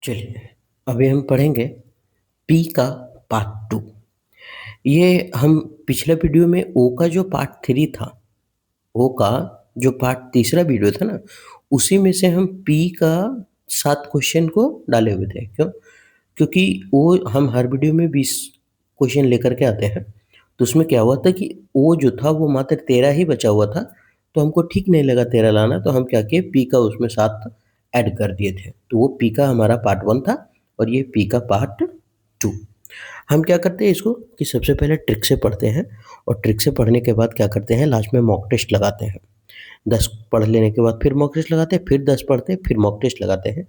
चलिए, अभी हम पढ़ेंगे पी का पार्ट 2। ये हम पिछले वीडियो में ओ का जो पार्ट 3 था, ओ का जो पार्ट तीसरा वीडियो था ना, उसी में से हम पी का 7 क्वेश्चन को डाले हुए थे। क्यों? क्योंकि वो हम हर वीडियो में 20 क्वेश्चन लेकर के आते हैं। तो उसमें क्या हुआ था कि ओ जो था वो मात्र 13 ही बचा हुआ था, तो हमको ठीक नहीं लगा 13 लाना, तो हम क्या किए पी का उसमें 7 ऐड कर दिए थे। तो वो पी का हमारा पार्ट 1 था और ये पी का पार्ट 2। हम क्या करते हैं इसको कि सबसे पहले ट्रिक से पढ़ते हैं और ट्रिक से पढ़ने के बाद क्या करते हैं लास्ट में मॉक टेस्ट लगाते हैं। 10 पढ़ लेने के बाद फिर मॉक टेस्ट लगाते हैं, फिर 10 पढ़ते हैं, फिर मॉक टेस्ट लगाते हैं,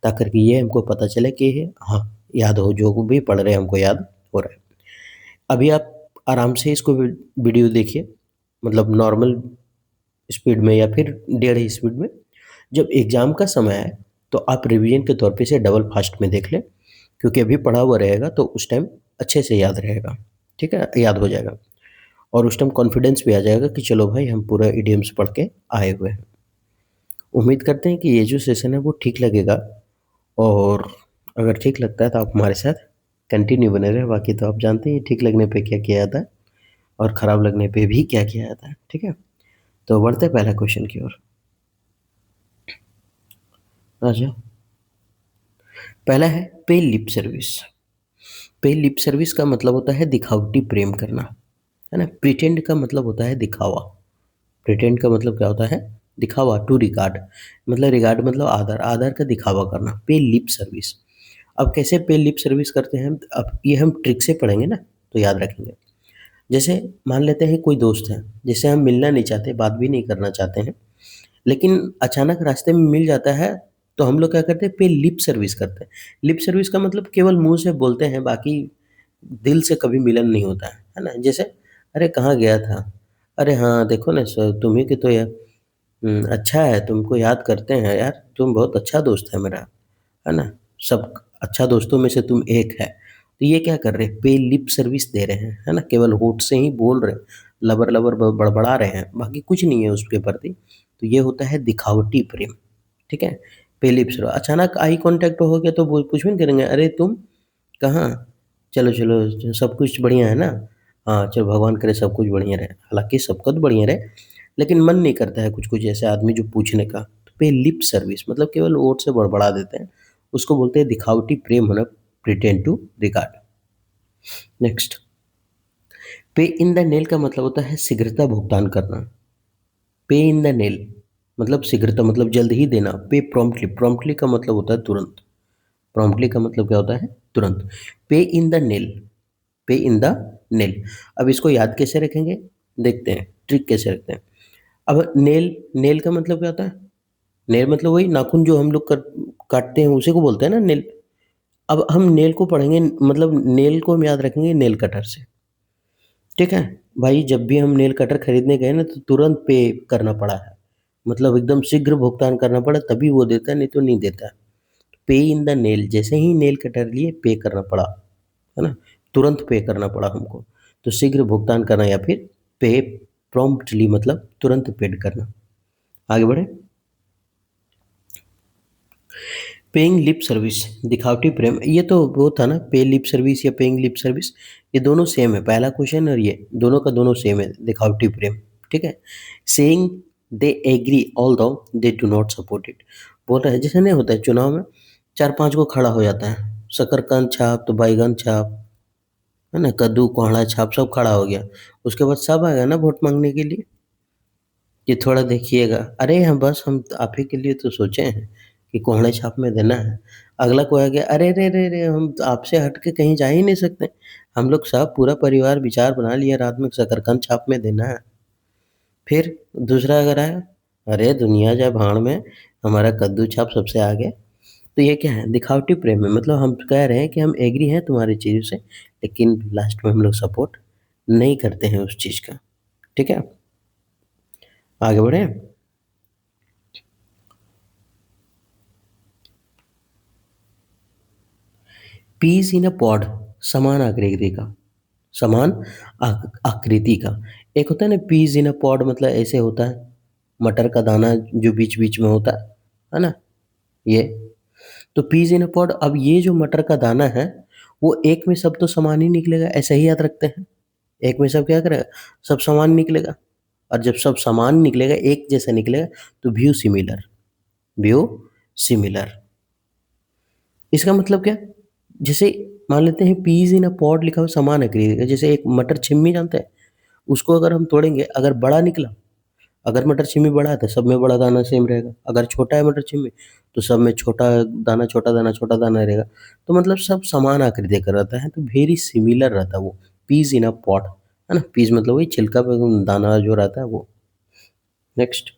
ताकि कि ये हमको पता चले कि हाँ, याद हो, जो भी पढ़ रहे हैं हमको याद हो रहा है। अभी आप आराम से इसको वीडियो देखिए, मतलब नॉर्मल स्पीड में या फिर डेढ़ ही स्पीड में। जब एग्ज़ाम का समय आए तो आप रिवीजन के तौर पे इसे डबल फास्ट में देख लें, क्योंकि अभी पढ़ा हुआ रहेगा तो उस टाइम अच्छे से याद रहेगा। ठीक है? याद हो जाएगा और उस टाइम कॉन्फिडेंस भी आ जाएगा कि चलो भाई हम पूरा इडियम्स पढ़ के आए हुए हैं। उम्मीद करते हैं कि ये जो सेशन है वो ठीक लगेगा, और अगर ठीक लगता है तो आप हमारे साथ कंटिन्यू बने रहें। बाकी तो आप जानते हैं ठीक लगने पे क्या किया जाता है और ख़राब लगने पे भी क्या किया जाता है। ठीक है? तो बढ़ते हैं पहला क्वेश्चन की ओर। आ जाओ। पहला है पे लिप सर्विस। पे लिप सर्विस का मतलब होता है दिखावटी प्रेम करना, है ना? प्रिटेंड का मतलब होता है दिखावा। प्रिटेंड का मतलब क्या होता है? दिखावा। टू रिगार्ड मतलब रिगार्ड मतलब आदर, आदर का दिखावा करना। पे लिप सर्विस। अब कैसे पे लिप सर्विस करते हैं? अब ये हम ट्रिक से पढ़ेंगे ना, तो याद रखेंगे। जैसे मान लेते हैं कोई दोस्त है जिससे हम मिलना नहीं चाहते, बात भी नहीं करना चाहते हैं, लेकिन अचानक रास्ते में मिल जाता है, तो हम लोग क्या करते हैं पे लिप सर्विस करते हैं। लिप सर्विस का मतलब केवल मुंह से बोलते हैं, बाकी दिल से कभी मिलन नहीं होता है ना? जैसे अरे कहाँ गया था? अरे हाँ देखो ना सर, तुम्ही की तो यार अच्छा है, तुमको याद करते हैं यार, तुम बहुत अच्छा दोस्त है मेरा, है ना? सब अच्छा दोस्तों में से तुम एक है। तो ये क्या कर रहे हैं? पे लिप सर्विस दे रहे हैं, है ना? केवल होठ से ही बोल रहे हैं, लबर-लबर बड़बड़ा रहे हैं, बाकी कुछ नहीं है उसके प्रति। तो ये होता है दिखावटी प्रेम, ठीक है? पे लिप सर्व अचानक आई कॉन्टैक्ट हो गया तो वो कुछ भी नहीं करेंगे, "अरे तुम कहाँ? चलो, चलो सब कुछ बढ़िया है ना? हाँ, चलो भगवान करे सब कुछ बढ़िया रहे।" हालाँकि सबका तो बढ़िया रहे, लेकिन मन नहीं करता है कुछ-कुछ ऐसे आदमी जो पूछने का। तो पे लिप सर्विस मतलब केवल होठ से बड़बड़ा देते हैं। उसको बोलते हैं दिखावटी प्रेम होना, प्रिटेंड टू रिगार्ड। नेक्स्ट, पे इन द नेल का मतलब होता है शीघ्रता भुगतान करना। पे इन द नेल मतलब शीघ्रता मतलब जल्द ही देना। पे प्रॉम्प्टली, प्रॉम्प्टली का मतलब होता है तुरंत। प्रॉम्प्टली का मतलब क्या होता है? तुरंत। पे इन द नेल, पे इन द नेल। अब इसको याद कैसे रखेंगे? देखते हैं, ट्रिक कैसे रखते हैं। अब नेल, नेल का मतलब क्या होता है? नेल मतलब वही नाखून जो हम लोग काटते हैं, उसी को बोलते हैं ना नेल। अब हम नेल को पढ़ेंगे, मतलब नेल को हम याद रखेंगे नेल कटर से, ठीक है? भाई जब भी हम नेल कटर खरीदने गए ना तो तुरंत पे करना पड़ा है, मतलब एकदम शीघ्र भुगतान करना पड़ा तभी वो देता है, नहीं तो नहीं देता है। पे इन द नेल, जैसे ही नेल कटर लिए पे करना पड़ा, है ना? तुरंत पे करना पड़ा हमको। तो शीघ्र भुगतान करना या फिर पे प्रॉम्प्टली मतलब तुरंत पेड करना। आगे बढ़ें। पेइंग लिप सर्विस, दिखावटी प्रेम, ये तो वो था ना पे लिप सर्विस या पेइंग लिप सर्विस, ये दोनों सेम है। पहला क्वेश्चन और ये दोनों का दोनों सेम है, दिखावटी प्रेम, ठीक है? Saying they agree although they do not support it. बोल रहा है जैसे नहीं होता है चुनाव में 4-5 को खड़ा हो जाता है, शकरकंद छाप तो बैंगन छाप, है ना? कद्दू कोहड़ा छाप सब खड़ा हो गया। उसके बाद सब आएगा ना वोट मांगने के लिए कि थोड़ा देखिएगा। अरे हम बस हम आप ही के लिए तो सोचे हैं कि कोहड़े छाप में देना है। अगला कोई आ गया, अरे रे रे रे! हम तो आपसे हट के कहीं जा ही नहीं सकते। हम लोग सब पूरा परिवार विचार बना लिया, रात में शकरकंद छाप में देना है। फिर दूसरा अगर आया, अरे दुनिया जाए भाड़ में, हमारा कद्दू छाप सबसे आगे। तो ये क्या है? दिखावटी प्रेम है, मतलब हम कह रहे हैं कि हम एग्री हैं तुम्हारी चीज़ों से, लेकिन लास्ट में हम लोग सपोर्ट नहीं करते हैं उस चीज़ का। ठीक है? आगे बढ़ें? पीस इन अ पॉड, समान आकृति का, समान आकृति का। एक होता है ना पीस इन अ पॉड, मतलब ऐसे होता है, मटर का दाना जो बीच बीच में होता है ना? ये तो पीस इन अ पॉड, अब ये जो मटर का दाना है, वो एक में सब तो समान ही निकलेगा, ऐसा ही याद रखते हैं। एक में सब क्या करेगा? सब समान निकलेगा। और जब सब समान निकलेगा, एक जैसा निकलेगा, तो व्यू सिमिलर, व्यू सिमिलर। इसका मतलब क्या? जैसे मान लेते हैं पीस इन अ पॉड लिखा हुआ समान आकृति का, जैसे एक मटर छिम्मी जानते हैं? उसको अगर हम तोड़ेंगे, अगर बड़ा निकला, अगर मटर छिम्मी बड़ा है तो सब में बड़ा दाना सेम रहेगा, अगर छोटा है मटर छिम्मी तो सब में छोटा दाना, छोटा दाना, छोटा दाना रहेगा। तो मतलब सब समान आकृति का रहता है, तो वेरी सिमिलर रहता है वो। पीस इन अ पॉड, है ना? पीस मतलब वही छिलका पे दाना जो रहता है वो। Next,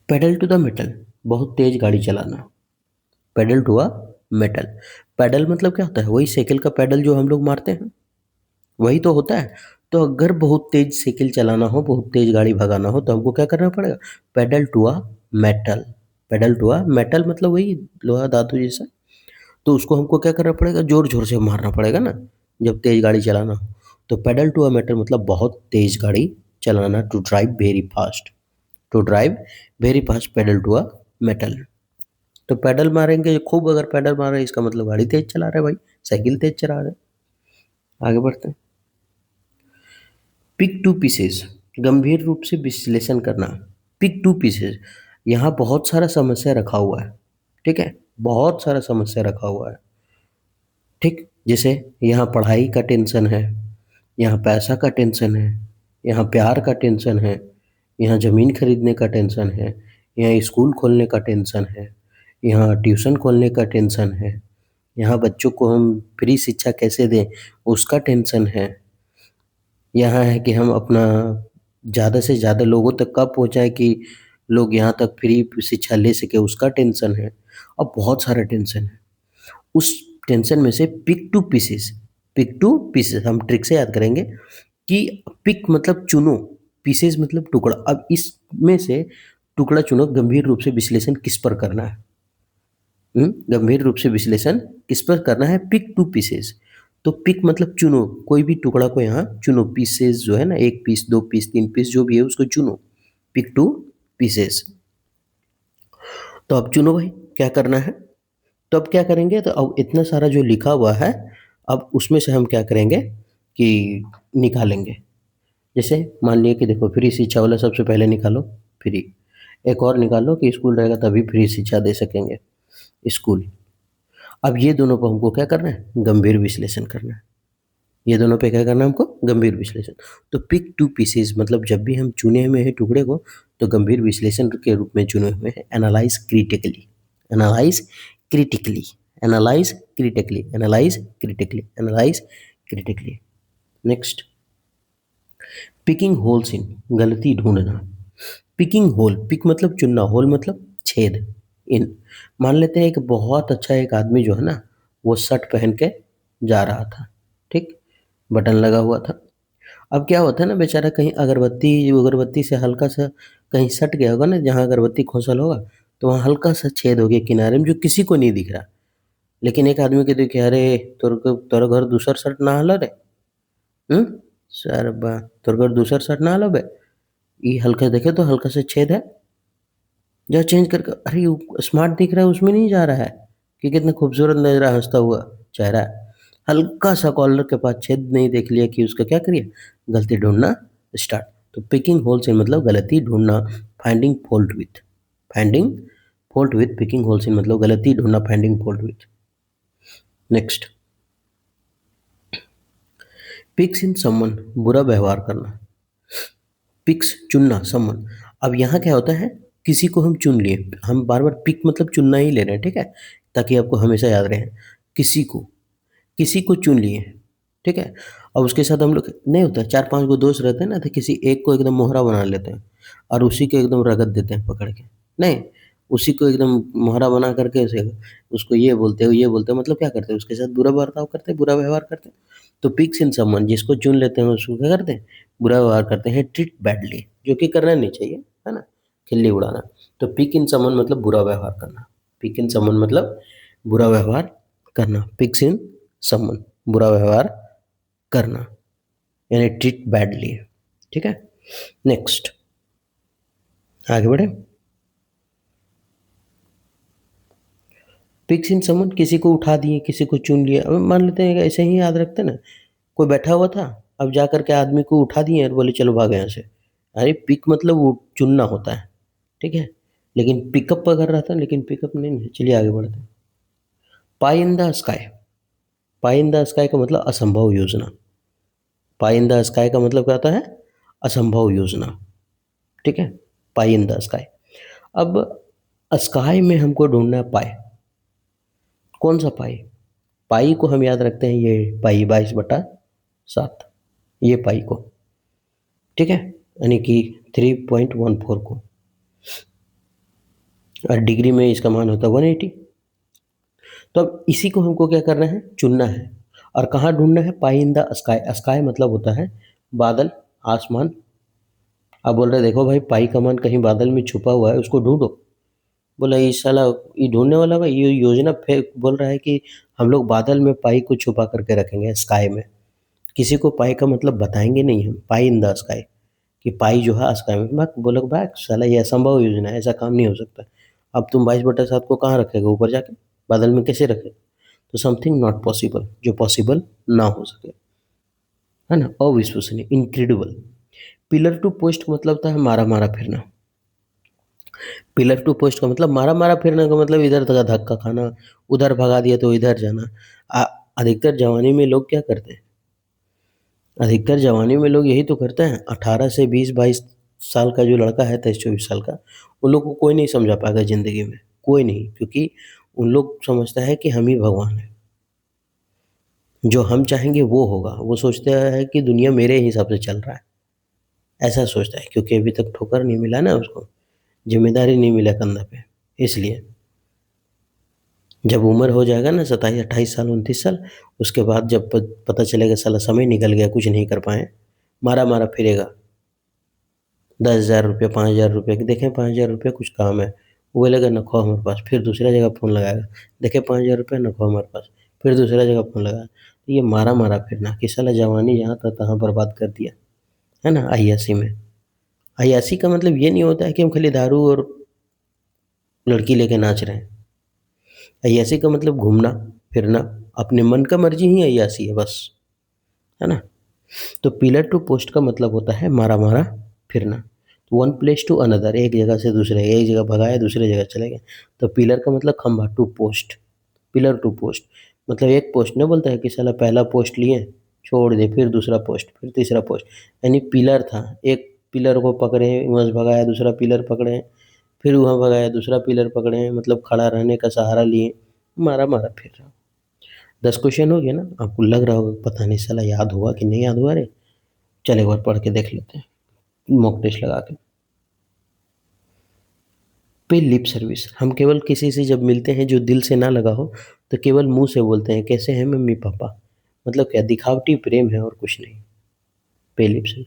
pedal to the metal, बहुत तेज गाड़ी चलाना। Pedal to a metal, pedal मतलब क्या होता है? वही साइकिल का पेडल जो हम लोग मारते हैं, वही तो होता है। तो अगर बहुत तेज साइकिल चलाना हो, बहुत तेज गाड़ी भगाना हो, तो हमको क्या करना पड़ेगा? Pedal to a metal. Pedal to a metal मतलब वही लोहा धातु जैसा। तो उसको हमको क्या करना पड़ेगा? जोर जोर से मारना पड़ेगा ना, जब तेज गाड़ी चलाना हो। तो पेडल टू अ मेटल मतलब बहुत तेज गाड़ी चलाना, to drive very fast, to drive very fast, pedal to a metal. तो पेडल मारेंगे खूब, अगर पेडल मार रहे हैं इसका मतलब गाड़ी तेज चला रहे हैं भाई, साइकिल तेज चला रहे हैं। आगे बढ़ते हैं। पिक टू पीसेस, गंभीर रूप से विश्लेषण करना। पिक टू पीसेस, यहाँ बहुत सारा समस्या रखा हुआ है, ठीक है? बहुत सारा समस्या रखा हुआ है, ठीक? जैसे यहाँ पढ़ाई का टेंशन है, यहाँ पैसा का टेंशन है, यहाँ प्यार का टेंशन है, यहाँ ज़मीन खरीदने का टेंशन है, यहाँ स्कूल खोलने का टेंशन है, यहाँ ट्यूशन खोलने का टेंशन है, यहाँ बच्चों को हम फ्री शिक्षा कैसे दें, उसका टेंशन है। यहाँ है कि हम अपना ज़्यादा से ज़्यादा लोगों तक कब पहुँचाएँ कि लोग यहाँ तक फ्री शिक्षा ले सकें, उसका टेंशन है। और बहुत सारा टेंशन है। उस टेंशन में से pick to pieces, pick to pieces हम ट्रिक से याद करेंगे कि पिक मतलब चुनो, पीसेस मतलब टुकड़ा। अब इसमें से टुकड़ा चुनो, गंभीर रूप से विश्लेषण किस पर करना है? गंभीर रूप से विश्लेषण किस पर करना है? Pick to pieces. तो पिक मतलब चुनो, कोई भी टुकड़ा को यहाँ चुनो, पीसेस जो है ना, 1 पीस, 2 पीस, 3 पीस जो भी है उसको चुनो, पिक टू पीसेस। तो अब चुनो भाई, क्या करना है? तो अब क्या करेंगे? तो अब इतना सारा जो लिखा हुआ है, अब उसमें से हम क्या करेंगे कि निकालेंगे। जैसे मान लिया कि देखो, फ्री शिक्षा वाला सबसे पहले निकालो, फ्री। एक और निकालो कि स्कूल रहेगा तभी फ्री शिक्षा दे सकेंगे, स्कूल। अब ये दोनों को हमको क्या करना है? गंभीर विश्लेषण करना है। ये दोनों पे क्या करना है हमको? गंभीर विश्लेषण। तो पिक टू पीसेस मतलब जब भी हम चुने हुए हैं टुकड़े को, तो गंभीर विश्लेषण के रूप में चुने हुए हैं। Analyse critically, analyse critically, analyse critically, analyse critically, analyse critically. Next, picking holes in, गलती ढूंढना। पिकिंग होल, पिक मतलब चुनना, होल मतलब छेद, इन। मान लेते हैं एक बहुत अच्छा एक आदमी जो है ना, वो शर्ट पहन के जा रहा था, ठीक? बटन लगा हुआ था। अब क्या होता है ना, बेचारा कहीं अगरबत्ती अगरबत्ती से हल्का सा कहीं सट गया होगा ना, जहाँ अगरबत्ती खोसल होगा, तो वहाँ हल्का सा छेद हो गया किनारे में, जो किसी को नहीं दिख रहा। लेकिन एक आदमी के देखे, अरे तोर घर दूसर शर्ट ना हल रे, हम्म, सर बा तोर घर दूसर शर्ट ना हल बे, ये हल्का देखे तो हल्का सा छेद है, जा चेंज करके। अरे स्मार्ट दिख रहा है, उसमें नहीं जा रहा है कि कितना खूबसूरत लग रहा है हंसता हुआ चेहरा। हल्का सा कॉलर के पास छेद नहीं देख लिया कि उसका क्या करिए? गलती ढूंढना स्टार्ट। तो पिकिंग होल से मतलब गलती ढूंढना, finding fault with, finding fault with, picking hole से मतलब गलती ढूंढना, finding fault with. Next, picks in someone, बुरा व्यवहार करना। पिक्स चुनना, समवन। अब यहाँ क्या होता है, किसी को हम चुन लिए, हम बार बार पिक मतलब चुनना ही ले रहे हैं, ठीक है? ताकि आपको हमेशा याद रहे। किसी को, किसी को चुन लिए, ठीक है? और उसके साथ हम लोग नहीं होता, 4-5 गो दोस्त रहते हैं ना, तो किसी एक को एकदम मोहरा बना लेते हैं और उसी को एकदम रगड़ देते हैं पकड़ के। नहीं, उसी को एकदम मोहरा बना करके उसे, उसको ये बोलते हो, ये बोलते हो, मतलब क्या करते हैं? उसके साथ बुरा बर्ताव करते हैं, बुरा व्यवहार करते हैं। तो पिक्स इन समवन, जिसको चुन लेते हैं उसको क्या करते हैं? बुरा व्यवहार करते हैं, ट्रीट बैडली, जो कि करना नहीं चाहिए, है ना? खिल्ली उड़ाना। तो पिक इन समवन मतलब बुरा व्यवहार करना। पिक इन समवन मतलब बुरा व्यवहार करना। पिक्स इन समवन, बुरा व्यवहार करना, यानी ट्रीट बैडली, ठीक है? नेक्स्ट, आगे बढ़े। पिक्स इन समन, किसी को उठा दिए, किसी को चुन लिया। अब मान लेते हैं ऐसे ही याद रखते हैं ना, कोई बैठा हुआ था, अब जा कर के आदमी को उठा दिए और बोले चलो भाग यहाँ से। अरे पिक मतलब वो चुनना होता है, ठीक है? लेकिन पिकअप अगर रहता, लेकिन पिकअप नहीं है। चलिए आगे बढ़ते हैं। Pie in the sky. Pie in the sky का मतलब असंभव योजना। पाई इन द स्काई का मतलब क्या होता है? असंभव योजना, ठीक है? पाई इन द स्काई। अब स्काई में हमको ढूंढना है पाई। कौन सा पाई? पाई को हम याद रखते हैं, ये पाई 22/7, ये पाई को, ठीक है? यानी कि 3.14 को, और डिग्री में इसका मान होता है 180। तो अब इसी को हमको क्या करना है? चुनना है। और कहाँ ढूंढना है? पाई इन द स्काई। स्काई मतलब होता है बादल, आसमान। आप बोल रहे देखो भाई, पाई का मान कहीं बादल में छुपा हुआ है, उसको ढूंढो। बोला ये साला, ये ढूंढने वाला भाई, ये योजना फेक बोल रहा है कि हम लोग बादल में पाई को छुपा करके रखेंगे स्काई में। किसी को पाई का मतलब बताएंगे नहीं हम, पाई इन द स्काई, कि पाई जो है स्काई में। मैं बोला भाई साला ये असंभव योजना है, ऐसा काम नहीं हो सकता। अब तुम 22/7 को कहाँ रखेगा? ऊपर जाके बादल में कैसे रखे? तो समथिंग नॉट पॉसिबल, जो पॉसिबल ना हो सके, है ना? अविश्वसनीय, इनक्रेडिबल। पिलर टू पोस्ट मतलब था मारा मारा फिरना। पिलर टू पोस्ट का मतलब मारा मारा फिरने का मतलब इधर का धक्का खाना, उधर भगा दिया तो इधर जाना। अधिकतर जवानी में लोग क्या करते हैं? अधिकतर जवानी में लोग यही तो करते हैं। 18 से 20-22 साल का जो लड़का है, 23-24 साल का, उन लोग को कोई नहीं समझा पाएगा ज़िंदगी में, कोई नहीं। क्योंकि उन लोग समझता है कि हम ही भगवान हैं, जो हम चाहेंगे वो होगा। वो सोचता है कि दुनिया मेरे हिसाब से चल रहा है, ऐसा सोचता है, क्योंकि अभी तक ठोकर नहीं मिला ना उसको, ज़िम्मेदारी नहीं मिला कंधा पे, इसलिए। जब उम्र हो जाएगा ना 27-28 साल, 29 साल, उसके बाद जब पता चलेगा साला समय निकल गया, कुछ नहीं कर पाए, मारा मारा फिरेगा। 10,000 रुपये, 5,000 रुपये, कि देखें 5,000 रुपये कुछ काम है, वो बोलेगा रखो हमारे पास, फिर दूसरा जगह फ़ोन लगाएगा, देखें 5,000 रुपये रखो हमारे पास, फिर दूसरा जगह फ़ोन लगाया। तो ये मारा मारा फिरना कि साला जवानी जहाँ था तहाँ बर्बाद कर दिया, है ना? अय्यासी में। अय्यासी का मतलब ये नहीं होता है कि हम खाली दारू और लड़की लेके नाच रहे हैं। अय्यासी का मतलब घूमना फिरना, अपने मन का मर्जी ही अय्यासी है बस, है ना? तो पिलर टू पोस्ट का मतलब होता है मारा मारा फिरना। वन प्लेस टू अनदर, एक जगह से दूसरे, एक जगह भगाए दूसरे जगह चले गए। तो पिलर का मतलब खंभा, to post, pillar to post मतलब एक पोस्ट नहीं बोलता है कि साला पहला पोस्ट लिए छोड़ दे, फिर दूसरा पोस्ट, फिर तीसरा पोस्ट। यानी पिलर था, एक पिलर को पकड़े वहाँ से भगाया, दूसरा पिलर पकड़े, फिर वहाँ भगाया, दूसरा पिलर पकड़े, मतलब खड़ा रहने का सहारा लिए, मारा मारा फिर रहा। 10 क्वेश्चन हो गया ना? आपको लग रहा होगा पता नहीं साला याद हुआ कि नहीं याद हुआ रे। चल एक बार पढ़ के देख लेते हैं, मॉक टेस्ट लगा के। पे लिप सर्विस, हम केवल किसी से जब मिलते हैं जो दिल से ना लगा हो, तो केवल मुंह से बोलते हैं कैसे हैं मम्मी पापा। मतलब क्या? दिखावटी प्रेम है और कुछ नहीं। पे लिप सर्विस।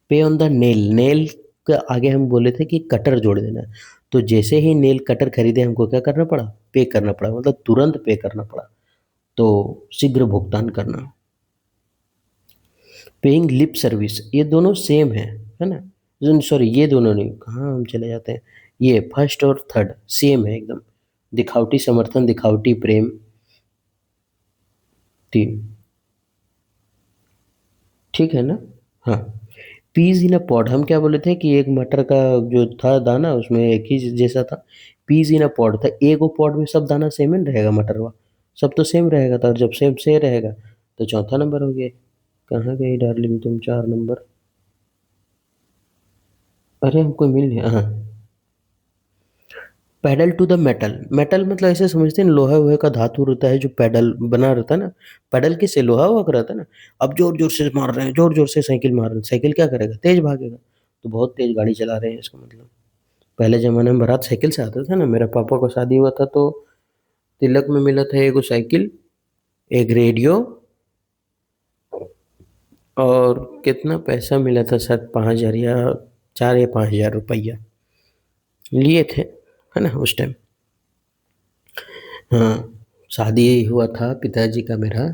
पे ऑन द नेल, नेल के आगे हम बोले थे कि कटर जोड़ देना है। तो जैसे ही नेल कटर खरीदे, हमको क्या करना पड़ा? पे करना पड़ा, मतलब तुरंत पे करना पड़ा। तो शीघ्र भुगतान करना। पेइंग लिप सर्विस, ये दोनों सेम है ना? सॉरी, ये दोनों नहीं, कहाँ हम चले जाते हैं। ये फर्स्ट और थर्ड सेम है एकदम। दिखावटी समर्थन, दिखावटी प्रेम, तीन, ठीक है ना? हाँ। पीज इन अ पॉड, हम क्या बोले थे कि एक मटर का जो था दाना, उसमें एक ही जैसा था। पीज इन अ पॉड था, एक वो पॉड में सब दाना सेम ही रहेगा, मटर हुआ सब तो सेम रहेगा था। और जब सेम से रहेगा तो चौथा नंबर हो गया। कहाँ गई डार्लिंग तुम? 4 नंबर। अरे हमको मिल गया, हाँ। Pedal to the metal, metal मतलब ऐसे समझते हैं लोहा वोहे का धातु रहता है जो पैडल बना रहता है ना। पैडल किससे? लोहा हुआ का रहता है ना। अब जोर जोर से मार रहे हैं, जोर जोर से साइकिल मार रहे हैं, साइकिल क्या करेगा? तेज भागेगा। तो बहुत तेज गाड़ी चला रहे हैं इसका मतलब। पहले जमाने में बारात साइकिल से आता था ना। मेरा पापा को शादी हुआ था तो तिलक में मिला था एगो साइकिल, एक रेडियो, और कितना पैसा मिला था, शायद 5,000 या 4 या 5,000 रुपया लिए थे, है ना उस टाइम। हाँ, शादी हुआ था पिताजी का मेरा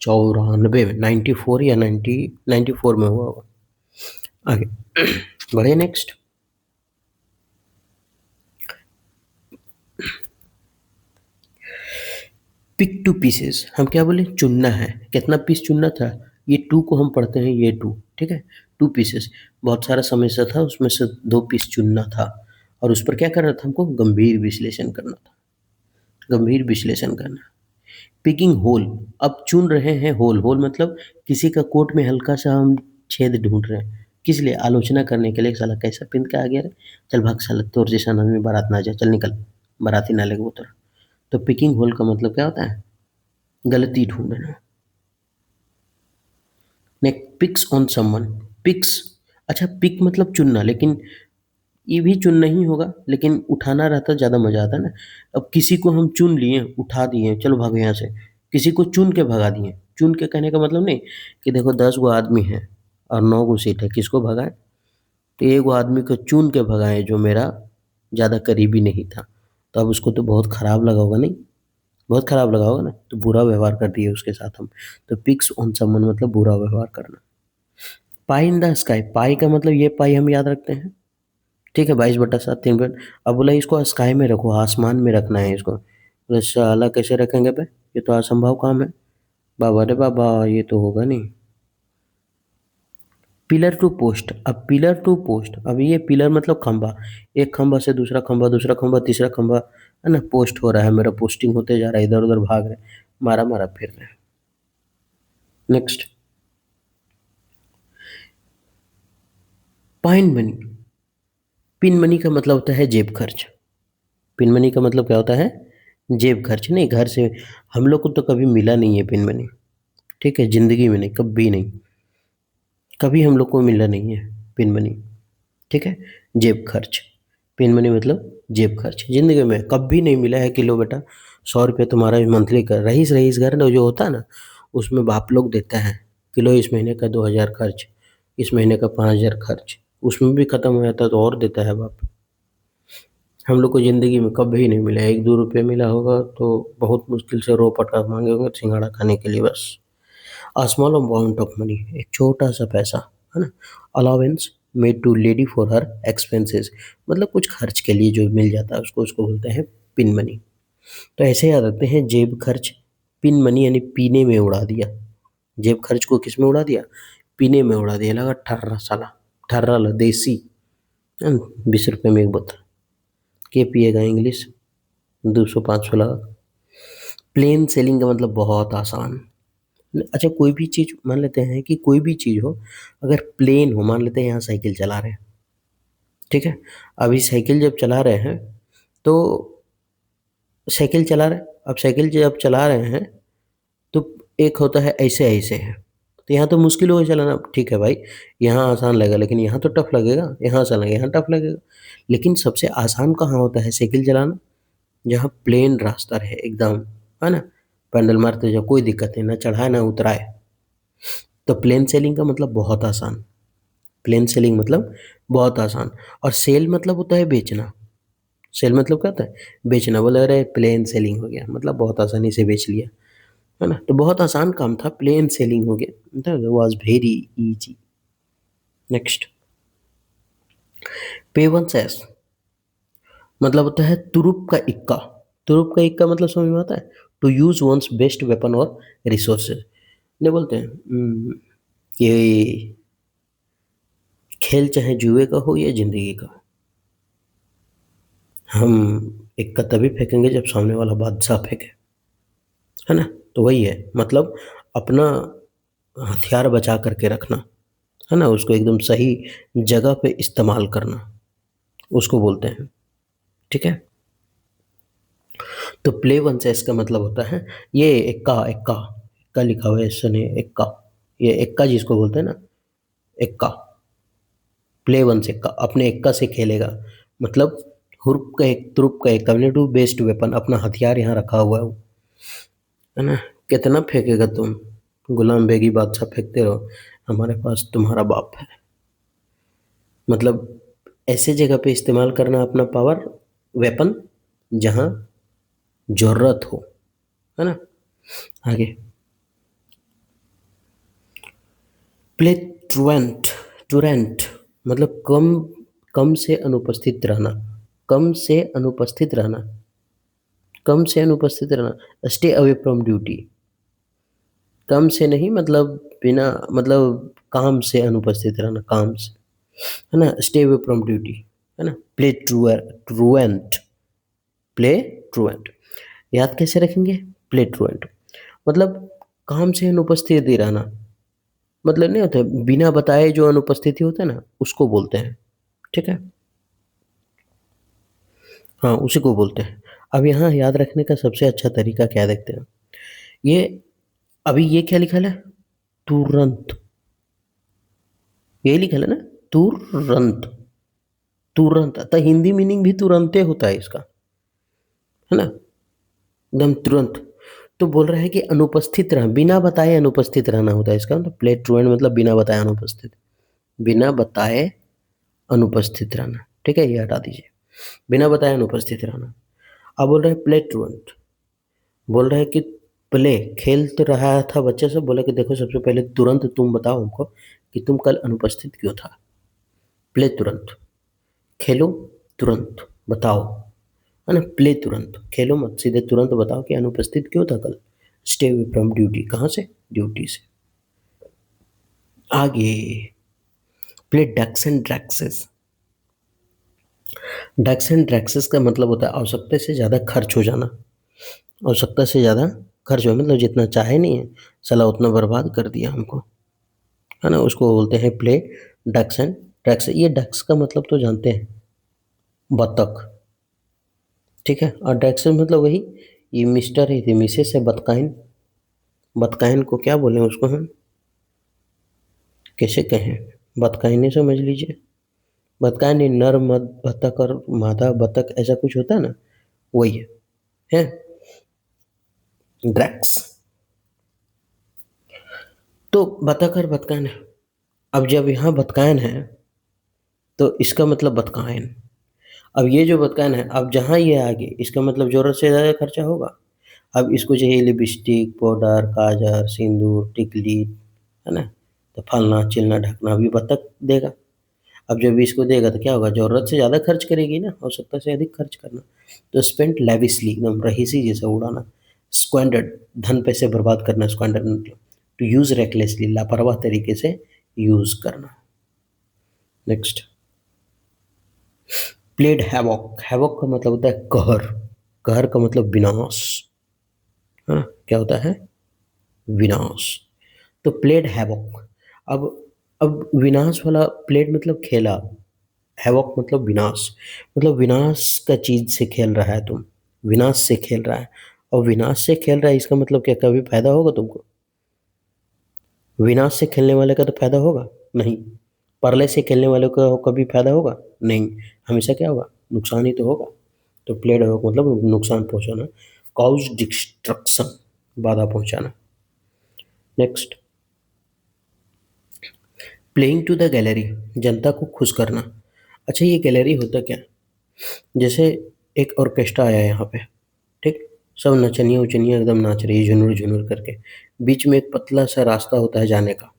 94 में, 94 या 94 में हुआ होगा। आगे बढ़े नेक्स्ट। पिक टू पीसेस, हम क्या बोले, चुनना है, कितना पीस चुनना था, ये टू को हम पढ़ते हैं, ये टू, ठीक है, टू पीसेस, बहुत सारा समस्या था, उसमें से दो पीस चुनना था, और उस पर क्या करना था हमको, गंभीर विश्लेषण करना था, गंभीर विश्लेषण करना। पिकिंग होल, अब चुन रहे हैं होल, होल मतलब किसी का कोट में हल्का सा हम छेद ढूंढ रहे हैं, किस लिए, आलोचना करने के लिए, साला कैसा पिंद के आ गया रे, चल भाग साला, तोर जैसा आदमी बारात ना जाए, चल निकल, बाराती ना लगे उतर। तो पिकिंग होल का मतलब क्या होता है, गलती ढूंढना। Next, picks on someone, picks, अच्छा पिक मतलब चुनना, लेकिन ये भी चुनना ही होगा, लेकिन उठाना रहता ज़्यादा मज़ा आता है ना। अब किसी को हम चुन लिए, उठा दिए, चलो भागो यहाँ से, किसी को चुन के भगा दिए, चुन के कहने का मतलब नहीं कि देखो 10 गो आदमी हैं और 9 गो सीट है, किसको भगाएं, तो एक गो आदमी को चुन के भगाएं जो मेरा ज़्यादा करीबी नहीं था, तो अब उसको तो बहुत खराब लगा होगा नहीं, बहुत खराब लगा होगा ना, तो बुरा व्यवहार कर दिए उसके साथ हम। तो पिक्स ऑन समवन मतलब बुरा व्यवहार करना। पाई इन द स्काई, पाई का मतलब ये पाई हम याद रखते हैं, ठीक है, 22/7 3 अब बोला इसको स्काई में रखो, आसमान में रखना है इसको, तो साला कैसे रखेंगे बे, ये तो असंभव काम है, बाबा रे बाबा, ये तो होगा नहीं। पिलर टू पोस्ट, अब पिलर टू पोस्ट, अब ये पिलर मतलब खंभा, एक खंभा से दूसरा खंभा तीसरा खंभा, है ना, पोस्ट हो रहा है मेरा, पोस्टिंग होते जा रहा है, इधर उधर भाग रहे, मारा मारा फिर रहे। Next, pine money, pin money का मतलब होता है जेब खर्च, पिन मनी का मतलब क्या होता है, जेब खर्च, नहीं घर से, हम लोग को तो कभी मिला नहीं है पिन मनी, ठीक है, ज़िंदगी में नहीं, कभी नहीं, कभी हम लोग को मिला नहीं है पिन मनी, ठीक है, जेब खर्च, पिन मनी मतलब जेब खर्च, ज़िंदगी में कभी नहीं मिला है कि लो बेटा 100 रुपये तुम्हारा मंथली का, रईस रईस घर ना जो होता है ना, उसमें बाप लोग देता है कि लो इस महीने का 2000 खर्च, इस महीने का 5000 खर्च, उसमें भी ख़त्म हो जाता है तो और देता है बाप। हम लोग को ज़िंदगी में कभी नहीं मिला, 1-2 रुपये मिला होगा तो बहुत मुश्किल से रो पटका मांगे होंगे सिंघाड़ा खाने के लिए बस। A small amount of money, एक छोटा सा पैसा, है ना, allowance made to lady for her expenses, मतलब कुछ खर्च के लिए जो मिल जाता है उसको, उसको बोलते हैं पिन मनी। तो ऐसे याद रखते हैं, जेब खर्च, पिन मनी यानी पीने में उड़ा दिया, जेब खर्च को किस में उड़ा दिया, पीने में उड़ा दिया, लगा ठर्रा साला, ठर्रा ला देसी, 20 रुपये में एक बोतल, के पिएगा इंग्लिश, 200-500 लगा। प्लेन सेलिंग का मतलब बहुत आसान, अच्छा कोई भी चीज़ मान लेते हैं कि कोई भी चीज़ हो, अगर प्लेन हो, मान लेते हैं यहाँ साइकिल चला रहे हैं, ठीक है, अभी साइकिल जब चला रहे हैं तो साइकिल चला रहे हैं, अब साइकिल जब चला रहे हैं तो एक होता है ऐसे ऐसे है, तो यहाँ तो मुश्किल होगा चलाना, ठीक है भाई, यहाँ आसान लगेगा लेकिन यहाँ तो टफ लगेगा, यहाँ आसान लगेगा यहाँ टफ लगेगा, लेकिन सबसे आसान कहाँ होता है साइकिल चलाना, जहाँ प्लेन रास्ता रहे एकदम, है ना, पैडल मारते जाओ कोई दिक्कत नहीं, ना चढ़ाए ना उतराए, तो प्लेन सेलिंग का मतलब बहुत आसान, प्लेन सेलिंग मतलब बहुत आसान। और सेल मतलब होता है बेचना, सेल मतलब क्या होता है, बेचना, बोले अरे प्लेन सेलिंग हो गया, मतलब बहुत आसानी से बेच लिया, है ना, तो बहुत आसान काम था, प्लेन सेलिंग हो गया, वॉज वेरी इजी। नेक्स्ट, पे वन सेस, मतलब होता है तुरुप का इक्का, तुरुप का इक्का मतलब समझ में आता है, to use one's best weapon और रिसोर्सेज, नहीं बोलते हैं कि खेल चाहे जुए का हो या जिंदगी का, हम इक्का तभी फेंकेंगे जब सामने वाला बादशाह फेंके, है ना, तो वही है मतलब, अपना हथियार बचा करके रखना, है ना, उसको एकदम सही जगह पे इस्तेमाल करना, उसको बोलते हैं, ठीक है। तो प्ले वन से इसका मतलब होता है, ये इक्का इक्का इक्का लिखा हुआ है, सुनिए इक्का, ये इक्का जिसको बोलते हैं ना, इक्का, प्ले वन से इक्का, अपने इक्का से खेलेगा, मतलब हुर्प का एक तुरुप का एक, टू बेस्ड वेपन, अपना हथियार यहाँ रखा हुआ है वो, है ना, कितना फेंकेगा तुम, गुलाम बेगी बादशाह फेंकते रहो, हमारे पास तुम्हारा बाप है, मतलब ऐसे जगह पे इस्तेमाल करना अपना पावर, वेपन, जहाँ ज़रूरत हो, है ना। आगे, प्ले ट्रुएंट, ट्रुएंट मतलब कम, कम से अनुपस्थित रहना, कम से अनुपस्थित रहना, कम से अनुपस्थित रहना, स्टे अवे फ्रॉम ड्यूटी। कम से नहीं मतलब बिना मतलब काम से अनुपस्थित रहना, काम से, है ना? स्टे अवे फ्रॉम ड्यूटी, है ना? Play truant, play truant. याद कैसे रखेंगे? प्ले ट्रूएंट मतलब काम से अनुपस्थित ही रहना, मतलब नहीं होता बिना बताए जो अनुपस्थिति होता है ना, उसको बोलते हैं। ठीक है? हाँ, उसी को बोलते हैं। अब यहाँ याद रखने का सबसे अच्छा तरीका क्या देखते हैं? ये अभी ये क्या लिखा है? तुरंत। यही लिखा है ना? तुरंत। तुरंत अतः हिंदी मीनिंग भी तुरंते होता है इसका, है ना? एकदम तुरंत। तो बोल रहा है कि अनुपस्थित रह बिना बताए अनुपस्थित रहना होता है इसका मतलब। प्ले ट्रूएंट मतलब बिना बताए अनुपस्थित, बिना बताए अनुपस्थित रहना। ठीक है, ये हटा दीजिए, बिना बताए अनुपस्थित रहना। अब बोल रहे हैं प्ले ट्रूएंट, बोल रहे हैं कि प्ले खेल तो रहा था बच्चे से, बोला कि देखो सबसे पहले तुरंत तुम बताओ हमको कि तुम कल अनुपस्थित क्यों था। प्ले तुरंत, खेलो तुरंत बताओ, है ना? प्ले तुरंत, खेलो मत, सीधे तुरंत बताओ कि अनुपस्थित क्यों था कल। स्टे अवे फ्रॉम ड्यूटी, कहाँ से? ड्यूटी से। आगे play ducks and drakes. Ducks and drakes का मतलब होता है आवश्यकता से ज़्यादा खर्च हो जाना। आवश्यकता से ज़्यादा खर्च हो मतलब जितना चाहे नहीं है, साला उतना बर्बाद कर दिया हमको, है ना? उसको बोलते हैं प्ले डक्स एंड ड्रैक्स। ये डक्स का मतलब तो जानते हैं, बतख। ठीक है, और ड्रैक्स मतलब वही, ये मिस्टर है, ये मिसेस है, बतकाइन। बतकाइन को क्या बोलें उसको हम, कैसे कहें? बतकाइने समझ लीजिए। बतकाइन नर मद बतख और मादा बतख ऐसा कुछ होता है ना, वही है ड्रैक्स। तो बतख और बतकाइन है। अब जब यहाँ बतकाइन है तो इसका मतलब बतकाइन। अब ये जो बतकाइन है, अब जहाँ ये आगे इसका मतलब ज़रूरत से ज़्यादा खर्चा होगा। अब इसको चाहिए लिपस्टिक, पाउडर, काजल, सिंदूर, टिकली, है ना? तो फलना-चिलना, ढकना भी बतख देगा। अब जब इसको देगा तो क्या होगा? ज़रूरत से ज़्यादा खर्च करेगी ना, आवश्यकता से अधिक खर्च करना। तो स्पेंट लैविशली, एकदम रहीसी जैसा उड़ाना। स्क्वांडर्ड, धन पैसे बर्बाद करना, स्क्वांडर्ड मतलब टू यूज़ रेकलेसली, लापरवाह तरीके से यूज़ करना। Next played havoc. हैवॉक का मतलब होता है कहर। कहर का मतलब विनाश, हाँ? क्या होता है? विनाश। तो प्लेड हैवॉक। अब विनाश वाला प्लेड मतलब खेला, हैवॉक मतलब विनाश, मतलब विनाश का चीज़ से खेल रहा है तुम, विनाश से खेल रहा है। और विनाश से खेल रहा है इसका मतलब क्या कभी फ़ायदा होगा तुमको? विनाश से खेलने वाले का तो फ़ायदा होगा? नहीं। प्रलय से खेलने वाले का कभी फ़ायदा होगा? नहीं। हमेशा क्या होगा? नुकसान ही तो होगा। तो प्लेड हैवॉक मतलब नुकसान पहुँचाना, कॉज़ डिस्ट्रक्शन, बाधा पहुँचाना। Next playing to the gallery, जनता को खुश करना। अच्छा, ये गैलरी होता क्या है? जैसे एक ऑर्केस्ट्रा आया है यहाँ पे, ठीक? सब नचनिया उचनिया एकदम नाच रही है झुनूर झुनूर करके। बीच में एक पतला सा रास्ता होता है जाने का,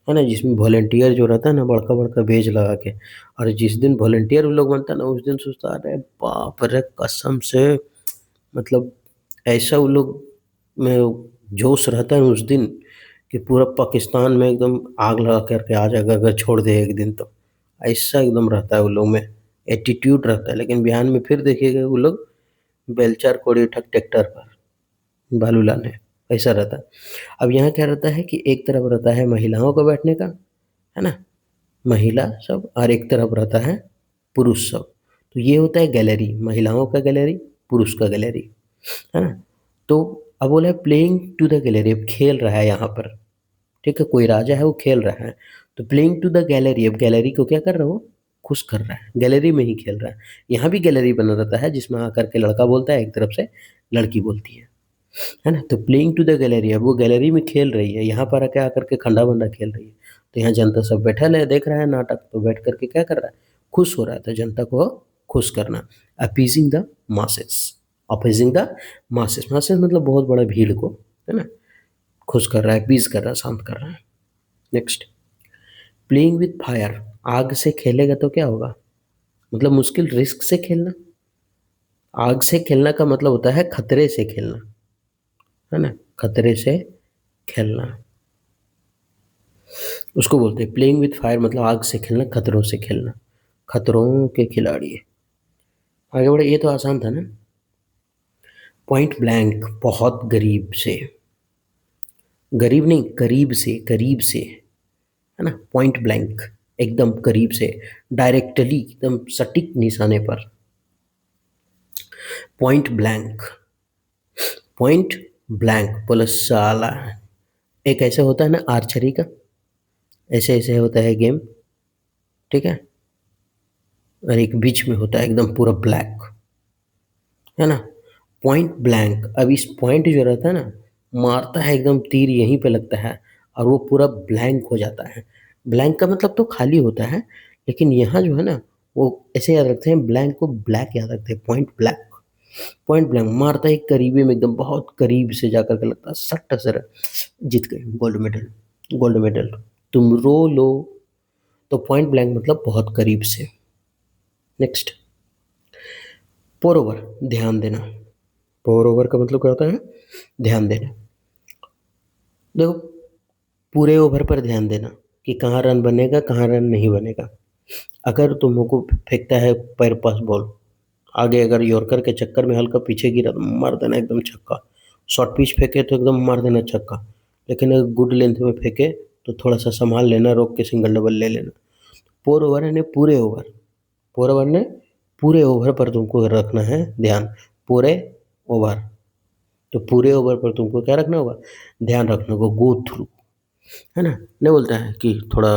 है ना? जिसमें वॉलंटियर जो रहता है ना, बड़का बड़का बेज लगा के, और जिस दिन वॉलंटियर उन लोग बनता है ना, उस दिन सोचता है अरे बाप रे कसम से, मतलब ऐसा उन लोग में जोश रहता है उस दिन कि पूरा पाकिस्तान में एकदम आग लगा करके आ जाएगा अगर छोड़ दे एक दिन तो। ऐसा एकदम रहता है उन लोग में, एटीट्यूड रहता है। लेकिन बिहार में फिर देखिएगा वो लोग बेलचार कोड़ी ठक ट्रैक्टर पर बालू लाने, ऐसा रहता है। अब यहाँ क्या रहता है कि एक तरफ रहता है महिलाओं का बैठने का, है ना? महिला सब, और एक तरफ रहता है पुरुष सब। तो ये होता है गैलरी, महिलाओं का गैलरी, पुरुष का गैलरी, है ना? तो अब बोला है प्लेइंग टू द गैलरी, अब खेल रहा है यहाँ पर, ठीक है? कोई राजा है वो खेल रहा है, तो प्लेइंग टू द गैलरी, अब गैलरी को क्या कर रहा है वो? खुश कर रहा है, गैलरी में ही खेल रहा है। यहाँ भी गैलरी बना रहता है जिसमें आकर के लड़का बोलता है, एक तरफ से लड़की बोलती है ना? तो प्लेइंग टू द गैलरी, अब वो गैलरी में खेल रही है, यहाँ पर आके आकर के खंडा बंडा खेल रही है। तो यहाँ जनता सब बैठल है, देख रहा है नाटक, तो बैठ करके क्या कर रहा है? खुश हो रहा है। तो जनता को खुश करना, appeasing the masses, appeasing the masses, masses मतलब बहुत बड़ा भीड़ को, है ना? खुश कर रहा है, अपीज कर रहा है, शांत कर रहा है। नेक्स्ट प्लेइंग विथ फायर, आग से खेलेगा तो क्या होगा? मतलब मुश्किल, रिस्क से खेलना, आग से खेलना का मतलब होता है खतरे से खेलना, है ना? खतरे से खेलना, उसको बोलते हैं प्लेइंग विथ फायर, मतलब आग से खेलना, खतरों से खेलना, खतरों के खिलाड़ी। आगे बढ़े, ये तो आसान था ना। पॉइंट ब्लैंक, बहुत करीब से, गरीब नहीं, करीब से, करीब से, है ना? पॉइंट ब्लैंक, एकदम करीब से, डायरेक्टली, एकदम सटीक निशाने पर। Point blank, point blank plus साला, एक ऐसे होता है ना आर्चरी का, ऐसे ऐसे होता है गेम, ठीक है? और एक बीच में होता है एकदम पूरा ब्लैक, है ना? पॉइंट ब्लैंक, अब इस पॉइंट जो रहता है ना, मारता है एकदम तीर यहीं पे लगता है और वो पूरा ब्लैंक हो जाता है। ब्लैंक का मतलब तो खाली होता है, लेकिन यहाँ जो है ना, वो ऐसे याद रखते हैं, ब्लैंक को ब्लैक याद रखते हैं, पॉइंट ब्लैक। पॉइंट ब्लैंक मारता है करीबी में, एकदम बहुत करीब से जाकर के लगता है, सट सर, जीत गए, गोल्ड मेडल, गोल्ड मेडल। तुम रो लो, तो पॉइंट ब्लैंक मतलब बहुत करीब से। नेक्स्ट, पोर ओवर, ध्यान देना। पोर ओवर का मतलब क्या होता है? ध्यान देना। देखो, पूरे ओवर पर ध्यान देना कि कहाँ रन बनेगा, कहाँ रन नहीं बनेगा। अगर तुमको फेंकता है पैर पास बॉल, आगे अगर यॉर्कर के चक्कर में हल्का पीछे गिरा तो मार देना एकदम छक्का। शॉर्ट पिच फेंके तो एकदम मार देना छक्का। लेकिन अगर गुड लेंथ में फेंके तो थोड़ा सा संभाल लेना, रोक के सिंगल डबल ले लेना। फोर ओवर यानी पूरे ओवर, फोर ओवर ने पूरे ओवर पर तुमको रखना है ध्यान, पूरे ओवर। तो पूरे ओवर पर तुमको क्या रखना होगा? ध्यान रखना होगा, गो थ्रू, है ना? नहीं बोलता है कि थोड़ा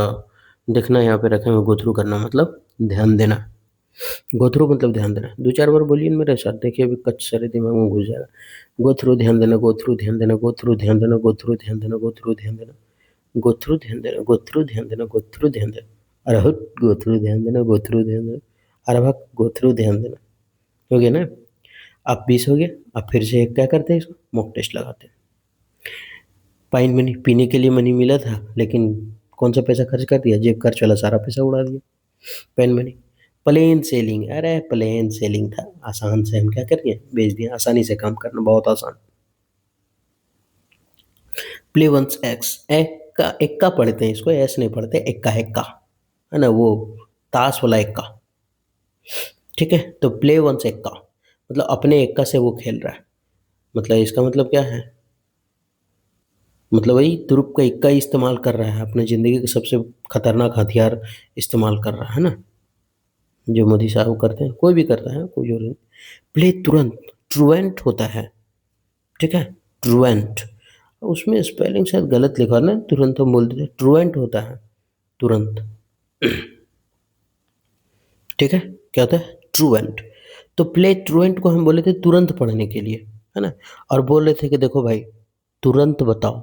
देखना, यहाँ पे रखे हुए, गो थ्रू करना मतलब ध्यान देना। गो थ्रू मतलब ध्यान देना। दो चार बार बोलिए मेरे साथ, देखिए अभी कच्च सारे दिमाग में घुस जाएगा। गो थ्रू ध्यान देना, गो थ्रू ध्यान देना, गो थ्रू ध्यान देना, गो थ्रू ध्यान देना, गो थ्रू ध्यान देना, गो थ्रू ध्यान देना, गो थ्रू ध्यान देना, गो थ्रू ध्यान देना। अरे हट, गो थ्रू ध्यान देना, गो थ्रू ध्यान देना। अरे भाग, गो थ्रू ध्यान देना। हो गया ना? अब 20 हो गया। अब फिर से क्या करते हैं, इसको मॉक टेस्ट लगाते हैं। पाइन मनी, पीने के लिए मनी मिला था, लेकिन कौन सा पैसा खर्च कर दिया? जेब खर्च वाला सारा पैसा उड़ा दिया। Pen money. प्लेन सेलिंग, अरे प्लेन सेलिंग था, आसान से हम क्या करिए, बेच दिया। आसानी से काम करना, बहुत आसान। प्ले वंस एक्स, एक्का, एक्का पढ़ते हैं इसको, ऐस नहीं पढ़ते, एक्का एक्का, है ना? वो ताश वाला एक्का, ठीक है? तो प्ले वंस एक्का मतलब अपने एक्का से वो खेल रहा है, मतलब इसका मतलब क्या है? मतलब वही तुरुप का इक्का ही इस्तेमाल कर रहा है, अपने ज़िंदगी का सबसे खतरनाक हथियार इस्तेमाल कर रहा है ना, जो मोदी साहब करते हैं, कोई भी करता है, कोई ज़रूरी नहीं। प्ले तुरंत, ट्रुएंट होता है, ठीक है? ट्रुएंट, उसमें स्पेलिंग शायद गलत लिखा है ना, तुरंत हम बोल देते हैं, ट्रुएंट होता है तुरंत, ठीक है? क्या होता है? ट्रुएंट। तो प्ले ट्रुएंट को हम बोले थे तुरंत पढ़ने के लिए, है ना? और बोल रहे थे कि देखो भाई, तुरंत बताओ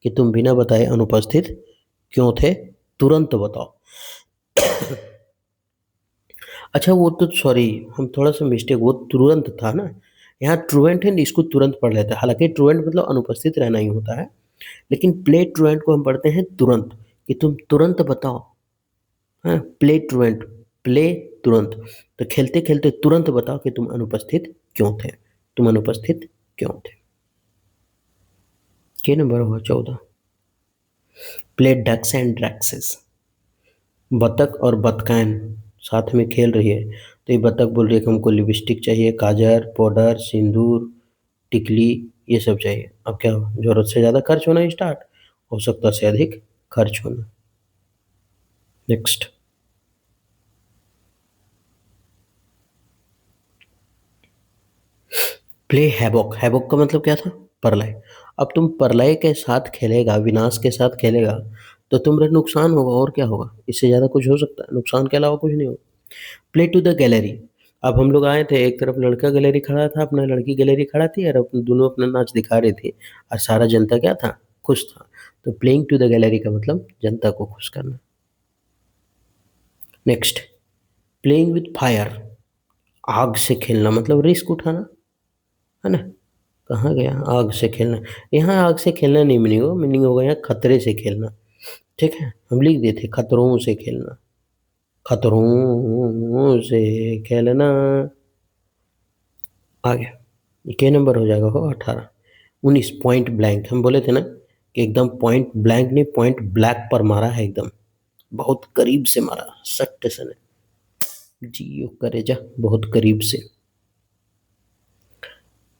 कि तुम बिना बताए अनुपस्थित क्यों थे, तुरंत बताओ। अच्छा, वो तो सॉरी, हम थोड़ा सा मिस्टेक, वो तुरंत था ना, यहाँ ट्रुएंट है, इसको तुरंत पढ़ लेते हैं। हालांकि ट्रुएंट मतलब अनुपस्थित रहना ही होता है, लेकिन प्ले ट्रुएंट को हम पढ़ते हैं तुरंत, कि तुम तुरंत बताओ। हाँ, प्ले ट्रुएंट, प्ले तुरंत, तो खेलते खेलते तुरंत बताओ कि तुम अनुपस्थित क्यों थे, तुम अनुपस्थित क्यों थे। क्या नंबर हुआ? 14। प्ले डक्स एंड ड्रैक्सेस, बतख और बतखान साथ में खेल रही है, तो ये बतख बोल रही है कि हमको लिपस्टिक चाहिए, काजल, पाउडर, सिंदूर, टिकली, ये सब चाहिए। अब क्या हो, ज़रूरत से ज़्यादा खर्च होना स्टार्ट, आवश्यकता से अधिक खर्च होना। नेक्स्ट, प्ले हैवॉक, हैवॉक का मतलब क्या था? प्रलय। अब तुम प्रलय के साथ खेलेगा, विनाश के साथ खेलेगा, तो तुम्हारा नुकसान होगा, और क्या होगा? इससे ज़्यादा कुछ हो सकता है? नुकसान के अलावा कुछ नहीं होगा। प्ले टू द गैलरी, अब हम लोग आए थे, एक तरफ लड़का गैलरी खड़ा था अपना, लड़की गैलरी खड़ा थी, और दोनों अपना नाच दिखा रहे थे, और सारा जनता क्या था? खुश था। तो प्लेइंग टू द गैलरी का मतलब जनता को खुश करना। नेक्स्ट, प्लेइंग विथ फायर, आग से खेलना मतलब रिस्क उठाना, है ना? कहाँ गया आग से खेलना? यहाँ आग से खेलना नहीं मीनिंग हो, मीनिंग होगा यहाँ खतरे से खेलना, ठीक है? हम लिख देते खतरों से खेलना, खतरों से खेलना। आगे ये क्या नंबर हो जाएगा? हो 18, 19 पॉइंट ब्लैंक। हम बोले थे ना कि एकदम पॉइंट ब्लैंक नहीं, पॉइंट ब्लैक पर मारा है, एकदम बहुत करीब से मारा, सट्टे से नहीं। जियो करेजा, बहुत करीब से।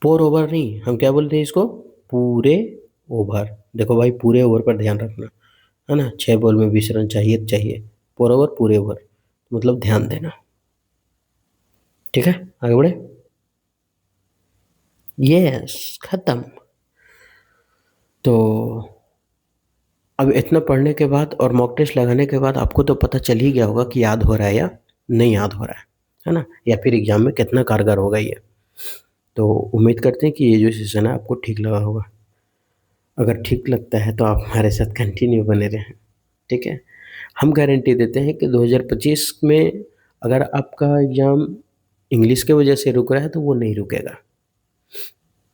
पोर ओवर नहीं, हम क्या बोलते हैं इसको? पूरे ओवर। देखो भाई, पूरे ओवर पर ध्यान रखना, है ना? 6 बॉल में 20 रन चाहिए तो चाहिए। पोर ओवर, पूरे ओवर, मतलब ध्यान देना। ठीक है, आगे बढ़े। यस, खत्म। तो अब इतना पढ़ने के बाद और मॉक टेस्ट लगाने के बाद आपको तो पता चल ही गया होगा कि याद हो रहा है या नहीं याद हो रहा है ना? या फिर एग्जाम में कितना कारगर होगा ये। तो उम्मीद करते हैं कि ये जो सेशन है आपको ठीक लगा होगा। अगर ठीक लगता है तो आप हमारे साथ कंटिन्यू बने रहें, ठीक है? हम गारंटी देते हैं कि 2025 में अगर आपका एग्ज़ाम इंग्लिश की वजह से रुक रहा है तो वो नहीं रुकेगा।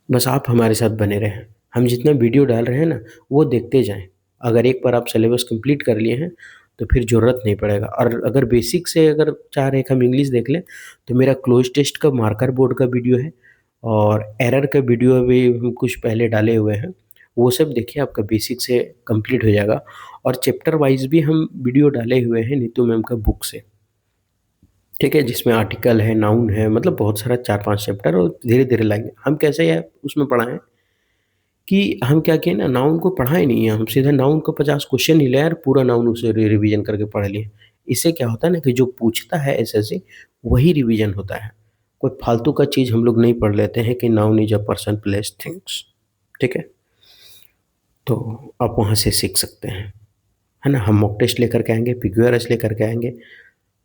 बस आप हमारे साथ बने रहें। हम जितना वीडियो डाल रहे हैं ना, वो देखते जाएँ। अगर एक बार आप सिलेबस कंप्लीट कर लिए हैं, तो फिर ज़रूरत नहीं पड़ेगा। और अगर बेसिक से अगर चाह रहे हैं कि हम इंग्लिश देख लें, तो मेरा क्लोज़ टेस्ट का मार्कर बोर्ड का वीडियो है और एरर का वीडियो भी हम कुछ पहले डाले हुए हैं। वो सब देखिए, आपका बेसिक से कंप्लीट हो जाएगा। और चैप्टर वाइज़ भी हम वीडियो डाले हुए हैं नीतू मैम का बुक से, ठीक है? जिसमें आर्टिकल है, नाउन है, मतलब बहुत सारा 4-5 चैप्टर और धीरे-धीरे लाएँगे। हम कैसे है उसमें पढ़ाएँ कि हम क्या किए ना, नाउन को पढ़ा ही नहीं है, हम सीधा नाउन को 50 क्वेश्चन ही लिया और पूरा नाउन उसे रिवीजन करके पढ़ लिए। इससे क्या होता है ना कि जो पूछता है एसएससी, वही रिवीजन होता है। कोई फालतू का चीज़ हम लोग नहीं पढ़ लेते हैं कि noun is a person, place, things, ठीक है? तो आप वहाँ से सीख सकते हैं, है ना? हम मॉक टेस्ट लेकर के आएँगे, पीक्यूआरएस लेकर के आएँगे,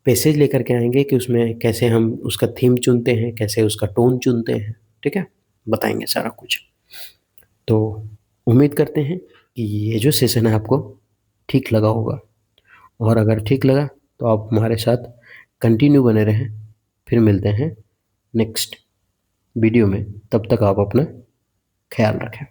पैसेज लेकर के आएँगे कि उसमें कैसे हम उसका थीम चुनते हैं, कैसे उसका टोन चुनते हैं, ठीक है? बताएँगे सारा कुछ। तो उम्मीद करते हैं कि ये जो सेशन है आपको ठीक लगा होगा, और अगर ठीक लगा तो आप हमारे साथ कंटिन्यू बने रहें। फिर मिलते हैं नेक्स्ट वीडियो में, तब तक आप अपना ख्याल रखें।